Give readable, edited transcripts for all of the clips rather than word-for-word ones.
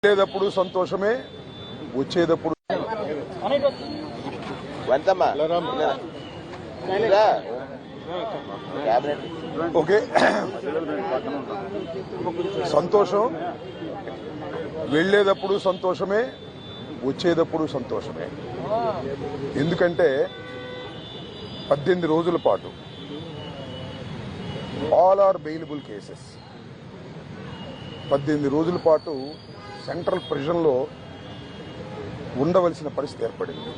వెళ్ళేటప్పుడు సంతోషమే, వచ్చేటప్పుడు ఓకే సంతోషం. వెళ్ళేటప్పుడు సంతోషమే, వచ్చేటప్పుడు సంతోషమే. ఎందుకంటే 18 రోజుల పాటు ఆల్ ఆర్ బెయిలబుల్ కేసెస్ 18 రోజుల పాటు సెంట్రల్ ప్రిజన్లో ఉండవలసిన పరిస్థితి ఏర్పడింది.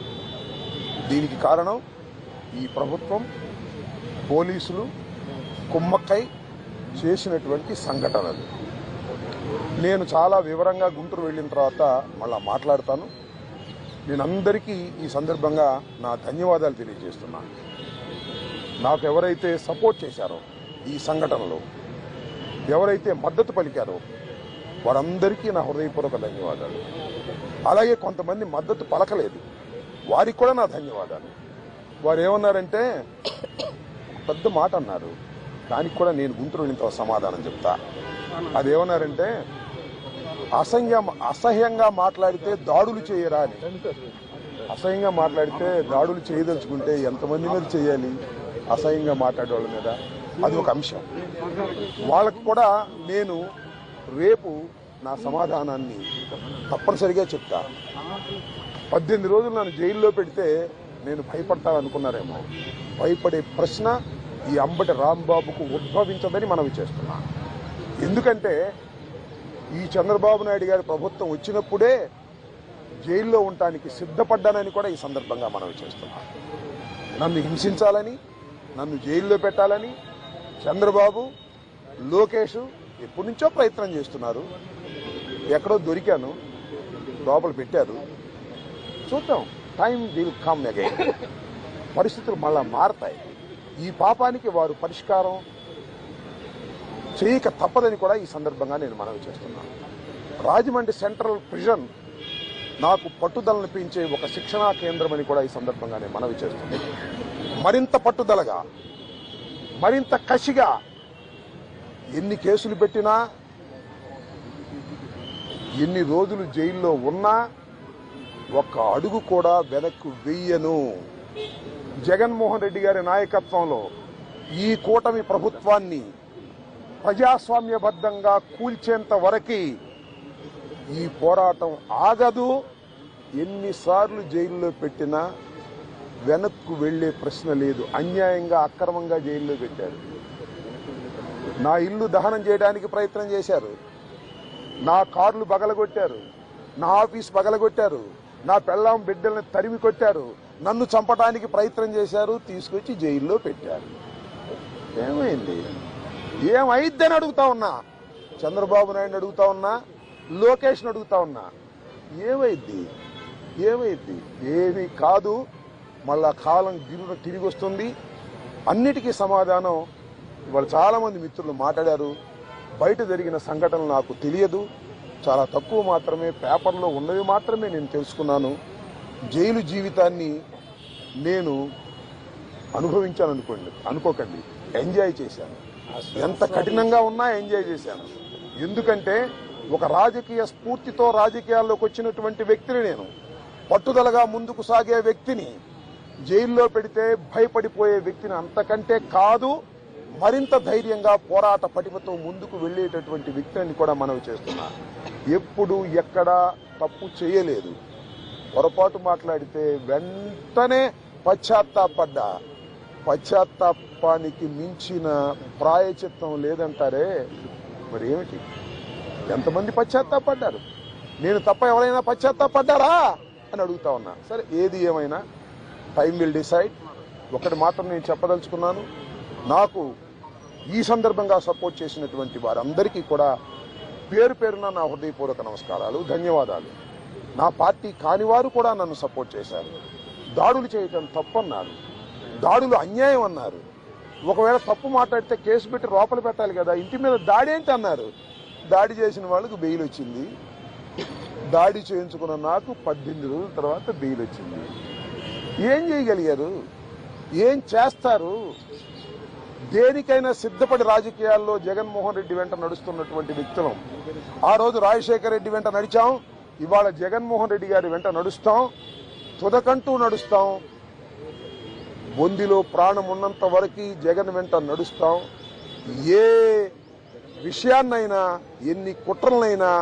దీనికి కారణం ఈ ప్రభుత్వం, పోలీసులు కుమ్మక్కై చేసినటువంటి సంఘటనలు. నేను చాలా వివరంగా గుంటూరు వెళ్ళిన తర్వాత మళ్ళా మాట్లాడతాను. నేను అందరికీ ఈ సందర్భంగా నా ధన్యవాదాలు తెలియజేస్తున్నాను. నాకు ఎవరైతే సపోర్ట్ చేశారో ఈ సంఘటనలో, ఎవరైతే మద్దతు పలికారో వారందరికీ నా హృదయపూర్వక ధన్యవాదాలు. అలాగే కొంతమంది మద్దతు పలకలేదు, వారికి కూడా నా ధన్యవాదాలు. వారు ఏమన్నారంటే పెద్ద మాట అన్నారు, దానికి కూడా నేను గుంటూరు వెళ్ళిన సమాధానం చెప్తా. అదేమన్నారంటే అసహ్యంగా మాట్లాడితే దాడులు చేయరా అని. అసహ్యంగా మాట్లాడితే దాడులు చేయదలుచుకుంటే ఎంతమంది మీద చేయాలి? అసహ్యంగా మాట్లాడే వాళ్ళ మీద. అది ఒక అంశం. వాళ్ళకు కూడా నేను రేపు నా సమాధానాన్ని తప్పనిసరిగా చెప్తా. 18 రోజులు నన్ను జైల్లో పెడితే నేను భయపడతాననుకున్నారేమో. భయపడే ప్రశ్న ఈ అంబటి రాంబాబుకు ఉద్భవించదని మనవి చేస్తున్నా. ఎందుకంటే ఈ చంద్రబాబు నాయుడు గారి ప్రభుత్వం వచ్చినప్పుడే జైల్లో ఉండటానికి సిద్ధపడ్డానని కూడా ఈ సందర్భంగా మనవి చేస్తున్నా. నన్ను హింసించాలని, నన్ను జైల్లో పెట్టాలని చంద్రబాబు, లోకేష్ ఎప్పటి నుంచో ప్రయత్నం చేస్తున్నారు. ఎక్కడో దొరికాను, లోపల పెట్టారు. చూద్దాం, టైం విల్ కమ్ అగైన్. పరిస్థితులు మళ్ళా మారతాయి. ఈ పాపానికి వారు పరిష్కారం చేయక తప్పదని కూడా ఈ సందర్భంగా నేను మనవి చేస్తున్నాను. రాజమండ్రి సెంట్రల్ ప్రిజన్ నాకు పట్టుదలను పెంచే ఒక శిక్షణా కేంద్రం అని కూడా ఈ సందర్భంగా నేను మనవి చేస్తున్నాను. మరింత పట్టుదలగా, మరింత కసిగా ఎన్ని కేసులు పెట్టినా, ఎన్ని రోజులు జైల్లో ఉన్నా ఒక్క అడుగు కూడా వెనక్కు వెయ్యను. జగన్మోహన్ రెడ్డి గారి నాయకత్వంలో ఈ కూటమి ప్రభుత్వాన్ని ప్రజాస్వామ్యబద్ధంగా కూల్చేంత వరకు ఈ పోరాటం ఆగదు. ఎన్నిసార్లు జైల్లో పెట్టినా వెనక్కు వెళ్లే ప్రశ్న లేదు. అన్యాయంగా, అక్రమంగా జైల్లో పెట్టారు. నా ఇల్లు దహనం చేయడానికి ప్రయత్నం చేశారు, నా కార్లు పగలగొట్టారు, నా ఆఫీస్ పగలగొట్టారు, నా పెళ్ళాం బిడ్డల్ని తరిమి కొట్టారు, నన్ను చంపడానికి ప్రయత్నం చేశారు, తీసుకొచ్చి జైల్లో పెట్టారు. ఏమైంది? ఏమైద్దని అడుగుతా ఉన్నా. చంద్రబాబు నాయుడు అడుగుతా ఉన్నా, లోకేష్ని అడుగుతా ఉన్నా. ఏమైద్ది? ఏమీ కాదు. మళ్ళా కాలం గిరున తిరిగి వస్తుంది. అన్నిటికీ సమాధానం ఇవాళ చాలా మంది మిత్రులు మాట్లాడారు. బయట జరిగిన సంఘటనలు నాకు తెలియదు, చాలా తక్కువ మాత్రమే, పేపర్లో ఉన్నవి మాత్రమే నేను తెలుసుకున్నాను. జైలు జీవితాన్ని నేను అనుకోకండి, ఎంజాయ్ చేశాను. ఎంత కఠినంగా ఉన్నా ఎంజాయ్ చేశాను. ఎందుకంటే ఒక రాజకీయ స్ఫూర్తితో రాజకీయాల్లోకి వచ్చినటువంటి వ్యక్తిని నేను, పట్టుదలగా ముందుకు సాగే వ్యక్తిని జైల్లో పెడితే భయపడిపోయే వ్యక్తిని అంతకంటే కాదు, మరింత ధైర్యంగా పోరాట పటిమతో ముందుకు వెళ్లేటటువంటి వ్యక్తిని కూడా మనవి చేస్తున్నా. ఎప్పుడు ఎక్కడా తప్పు చేయలేదు. పొరపాటు మాట్లాడితే వెంటనే పశ్చాత్తాపడ్డా. పశ్చాత్తాపానికి మించిన ప్రాయచిత్తం లేదంటారే, మరి ఏమిటి? ఎంతమంది పశ్చాత్తాపడ్డారు? నేను తప్ప ఎవరైనా పశ్చాత్తాపడ్డారా అని అడుగుతా ఉన్నా. సరే, ఏది ఏమైనా టైం విల్ డిసైడ్. ఒకటి మాత్రం నేను చెప్పదలుచుకున్నాను, నాకు ఈ సందర్భంగా సపోర్ట్ చేసినటువంటి వారందరికీ కూడా పేరు పేరున నా హృదయపూర్వక నమస్కారాలు, ధన్యవాదాలు. నా పార్టీ కానివారు కూడా నన్ను సపోర్ట్ చేశారు. దాడులు చేయటం తప్పన్నారు, దాడులు అన్యాయం అన్నారు. ఒకవేళ తప్పు మాట్లాడితే కేసు పెట్టి లోపల పెట్టాలి కదా, ఇంటి మీద దాడి ఏంటి అన్నారు. దాడి చేసిన వాళ్ళకు బెయిల్ వచ్చింది. దాడి చేయించుకున్న నాకు 18 రోజుల తర్వాత బెయిల్ వచ్చింది. ఏం చేయగలిగారు? ఏం చేస్తారు? దేనికైనా సిద్ధపడి రాజకీయాల్లో జగన్మోహన్ రెడ్డి వెంట నడుస్తున్నటువంటి వ్యక్తులం. ఆ రోజు రాజశేఖర రెడ్డి వెంట నడిచాం, ఇవాళ జగన్మోహన్ రెడ్డి గారి వెంట నడుస్తాం, తుదకంటూ నడుస్తాం. బొందిలో ప్రాణం ఉన్నంత వరకు జగన్ వెంట నడుస్తాం. ఏ విషయాన్నైనా, ఎన్ని కుట్రలనైనా,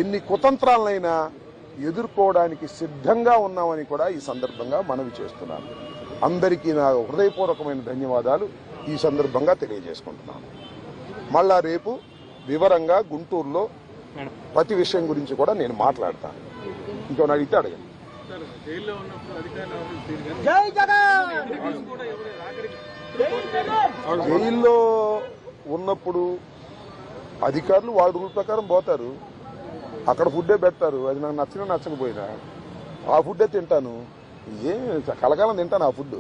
ఎన్ని కుతంత్రాలనైనా ఎదుర్కోవడానికి సిద్ధంగా ఉన్నామని కూడా ఈ సందర్భంగా మనవి చేస్తున్నాను. అందరికీ నా హృదయపూర్వకమైన ధన్యవాదాలు ఈ సందర్భంగా తెలియజేసుకుంటున్నాను. మళ్ళా రేపు వివరంగా గుంటూరులో ప్రతి విషయం గురించి కూడా నేను మాట్లాడతాను. ఇంకేమైనా అడిగితే అడగండి. జైల్లో ఉన్నప్పుడు అధికారులు వాళ్ళ రూల్ ప్రకారం పోతారు, అక్కడ ఫుడ్డే పెడతారు. అది నాకు నచ్చినా నచ్చకపోయినా ఆ ఫుడ్డే తింటాను. కలకాలం తింటాను ఆ ఫుడ్.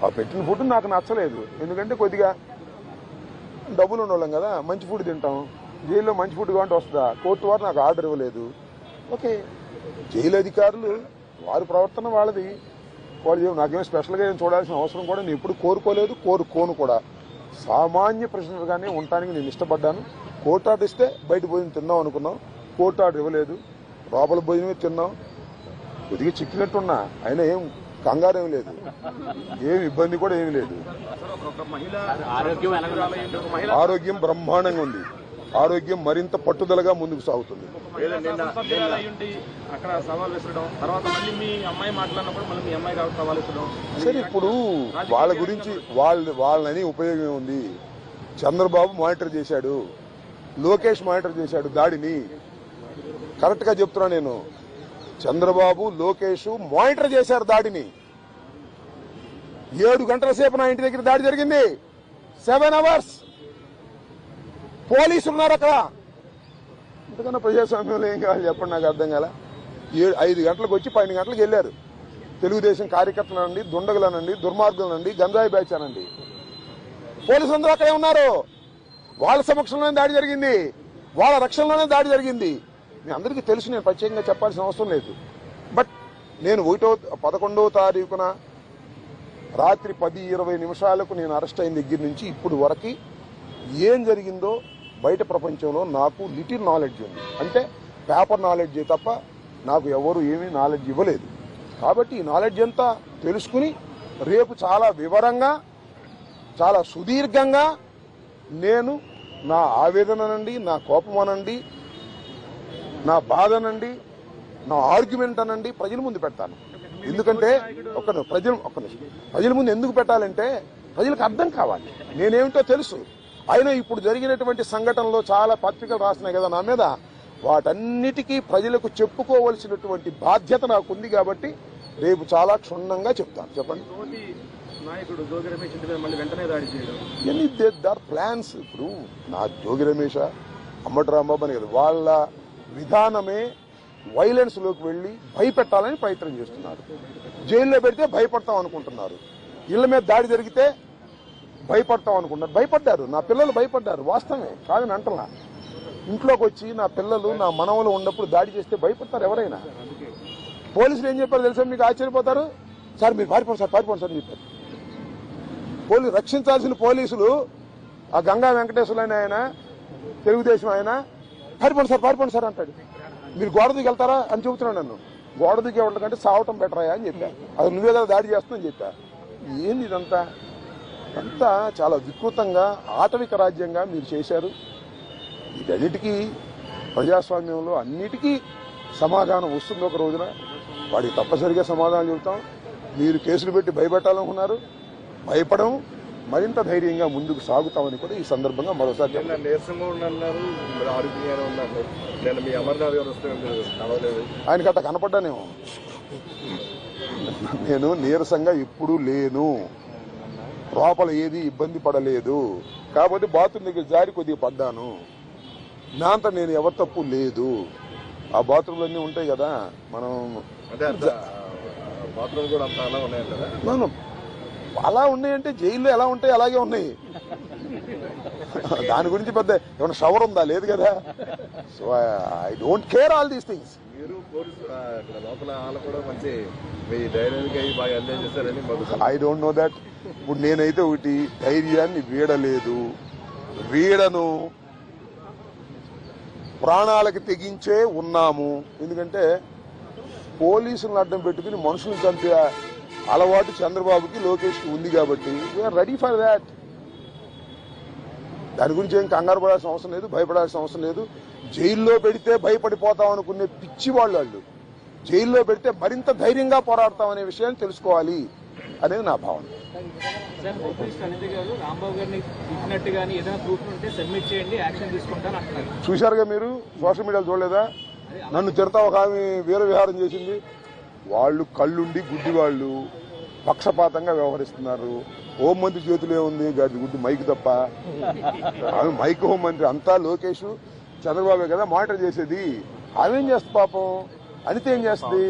ఆ పెట్టిన ఫుడ్ నాకు నచ్చలేదు, ఎందుకంటే కొద్దిగా డబ్బులు ఉండవాళ్ళం కదా, మంచి ఫుడ్ తింటాం. జైల్లో మంచి ఫుడ్ కావాలంటే వస్తుందా? కోర్టు వారు నాకు ఆర్డర్ ఇవ్వలేదు. ఓకే, జైలు అధికారులు వారి ప్రవర్తన వాళ్ళది, వాళ్ళు నాకేమో స్పెషల్గా ఏం చూడాల్సిన అవసరం కూడా నేను ఎప్పుడు కోరుకోలేదు, కోరుకోను కూడా. సామాన్య ప్రశ్నలుగానే ఉండటానికి నేను ఇష్టపడ్డాను. కోర్టు ఆర్డర్ ఇస్తే బయట భోజనం తిందాం అనుకున్నాం, కోర్టు ఆర్డర్ ఇవ్వలేదు, లోపల భోజనమే తిన్నాం. కొద్దిగా చిక్కినట్టున్నా, అయినా ఏం కంగారు ఏమి లేదు, ఏం ఇబ్బంది కూడా ఏమి లేదు. ఆరోగ్యం బ్రహ్మాండంగా ఉంది, ఆరోగ్యం మరింత పట్టుదలగా ముందుకు సాగుతుంది. సరే, ఇప్పుడు వాళ్ళ గురించి వాళ్ళని ఉపయోగం ఉంది. చంద్రబాబు మానిటర్ చేశాడు, లోకేష్ మానిటర్ చేశాడు దాడిని. కరెక్ట్ గా చెప్తున్నా నేను, చంద్రబాబు లోకేష్ మానిటర్ చేశారు దాడిని. 7 గంటల సేపు నా ఇంటి దగ్గర దాడి జరిగింది. 7 hours పోలీసులు ఉన్నారు అక్కడ. ఇంతకన్నా ప్రజాస్వామ్యంలో ఏం కావాలి చెప్పండి, నాకు అర్థం కాల. 5 గంటలకు వచ్చి 12 గంటలకు వెళ్ళారు. తెలుగుదేశం కార్యకర్తలనండి, దుండగులనండి, దుర్మార్గులనండి, గంజాయి బ్యాచ్ అనండి, పోలీసులందరూ అక్కడే ఉన్నారు. వాళ్ళ సమక్షంలోనే దాడి జరిగింది, వాళ్ళ రక్షణలోనే దాడి జరిగింది. మీ అందరికీ తెలుసు, నేను ప్రత్యేకంగా చెప్పాల్సిన అవసరం లేదు. బట్ నేను 11వ తారీఖున రాత్రి 10:20 నేను అరెస్ట్ అయిన దగ్గర నుంచి ఇప్పుడు వరకు ఏం జరిగిందో బయట ప్రపంచంలో నాకు లిటిల్ నాలెడ్జ్ ఉంది. అంటే పేపర్ నాలెడ్జే తప్ప నాకు ఎవరు ఏమీ నాలెడ్జ్ ఇవ్వలేదు. కాబట్టి ఈ నాలెడ్జ్ అంతా తెలుసుకుని రేపు చాలా వివరంగా, చాలా సుదీర్ఘంగా నేను నా ఆవేదననండి, నా కోపం అనండి, నా బాధ అనండి, నా ఆర్గ్యుమెంట్ అనండి ప్రజల ముందు పెడతాను. ఎందుకంటే ప్రజల ముందు ఎందుకు పెట్టాలంటే ప్రజలకు అర్థం కావాలి, నేనేమిటో తెలుసు. అయినా ఇప్పుడు జరిగినటువంటి సంఘటనలో చాలా పత్రికలు రాసినాయి కదా నా మీద, వాటన్నిటికీ ప్రజలకు చెప్పుకోవలసినటువంటి బాధ్యత నాకు ఉంది. కాబట్టి రేపు చాలా క్షుణ్ణంగా చెప్తాను. చెప్పండి. ప్లాన్స్ ఇప్పుడు నా జోగి రమేష్, అమ్మటి రాంబాబు అని కదా, వాళ్ళ విధానమే వైలెన్స్ లోకి వెళ్లి భయపెట్టాలని ప్రయత్నం చేస్తున్నారు. జైల్లో పెడితే భయపడతాం అనుకుంటున్నారు, ఇళ్ల మీద దాడి జరిగితే భయపడతాం అనుకుంటున్నారు. భయపడ్డారు, నా పిల్లలు భయపడ్డారు, వాస్తవమే కాదని అంటలా. ఇంట్లోకి వచ్చి నా పిల్లలు, నా మనవలు ఉన్నప్పుడు దాడి చేస్తే భయపడతారు ఎవరైనా. పోలీసులు ఏం చెప్పారు తెలుసా, మీకు ఆశ్చర్యపోతారు. సార్ మీరు పారిపోండి సార్, పారిపోండి సార్ అని చెప్పారు. రక్షించాల్సిన పోలీసులు, ఆ గంగా వెంకటేశ్వరులు ఆయన, తెలుగుదేశం ఆయన, పారిపోండి సార్ అంటాడు. మీరు గోడ దిగి వెళ్తారా అని చెబుతున్నాడు నన్ను. గోడ దిగి వెళ్ళకంటే సావటం బెటరాయా అని చెప్పా. అది నువ్వే కదా దాడి చేస్తుందని చెప్పా. ఏంది ఇదంతా? అంతా చాలా వికృతంగా, ఆటవిక రాజ్యంగా మీరు చేశారు. వీటన్నిటికీ ప్రజాస్వామ్యంలో అన్నిటికీ సమాధానం వస్తుంది ఒక రోజున. వాడికి తప్పనిసరిగా సమాధానం చెబుతాం. మీరు కేసులు పెట్టి భయపెట్టాలనుకున్నారు, భయపడం, మరింత ధైర్యంగా ముందుకు సాగుతామని కూడా ఈ సందర్భంగా మరోసారి ఆయనకి అట్లా కనపడ్డానేమో. నేను నీరసంగా ఎప్పుడూ లేను, లోపల ఏది ఇబ్బంది పడలేదు. కాబట్టి బాత్రూమ్ దగ్గర జారి కొద్దిగా పడ్డాను, నా అంతా నేను ఎవరి తప్పు లేదు. ఆ బాత్రూమ్లు అన్నీ ఉంటాయి కదా, మనం బాత్రూమ్ కూడా అంతా అలా ఉన్నాయి కదా. అలా ఉన్నాయంటే జైల్లో ఎలా ఉంటాయి అలాగే ఉన్నాయి. దాని గురించి పెద్ద ఏమైనా షవర్ ఉందా? లేదు కదా. So I don't care all these things. మీరు పోలీసు లోపల వాళ్ళు కూడా మంచి మీ ధైర్యానికి అవి బాగా ఎంజాయ్ చేశారని ఐ డోంట్ నో దట్. ఇప్పుడు నేనైతే ఒకటి, ధైర్యాన్ని వీడలేదు, వీడను, ప్రాణాలకి తెగించే ఉన్నాము. ఎందుకంటే పోలీసులను అడ్డం పెట్టుకుని మనుషులను చంపే అలవాటు చంద్రబాబుకి, లోకేష్కి ఉంది కాబట్టి వీఆర్ రెడీ ఫర్ దాట్. దాని గురించి ఏం కంగారు పడాల్సిన అవసరం లేదు, భయపడాల్సిన అవసరం లేదు. జైల్లో పెడితే భయపడిపోతాం అనుకునే పిచ్చి వాళ్ళు జైల్లో పెడితే మరింత ధైర్యంగా పోరాడతాం అనే విషయాన్ని తెలుసుకోవాలి అనేది నా భావన. చూశారుగా మీరు, సోషల్ మీడియాలో చూడలేదా? నన్ను తిడతా ఒక ఆమె వీర విహారం చేసింది. వాళ్ళు కళ్ళుండి గుడ్డి వాళ్ళు పక్షపాతంగా వ్యవహరిస్తున్నారు. హోంమంత్రి చేతిలో ఉంది గారి గుడ్డి మైక్ తప్ప. ఆమె మైక్ హోంమంత్రి, అంతా లోకేష్ చంద్రబాబే కదా మానిటర్ చేసేది. ఆమెం చేస్తుంది పాపం, అనిత ఏం చేస్తుంది?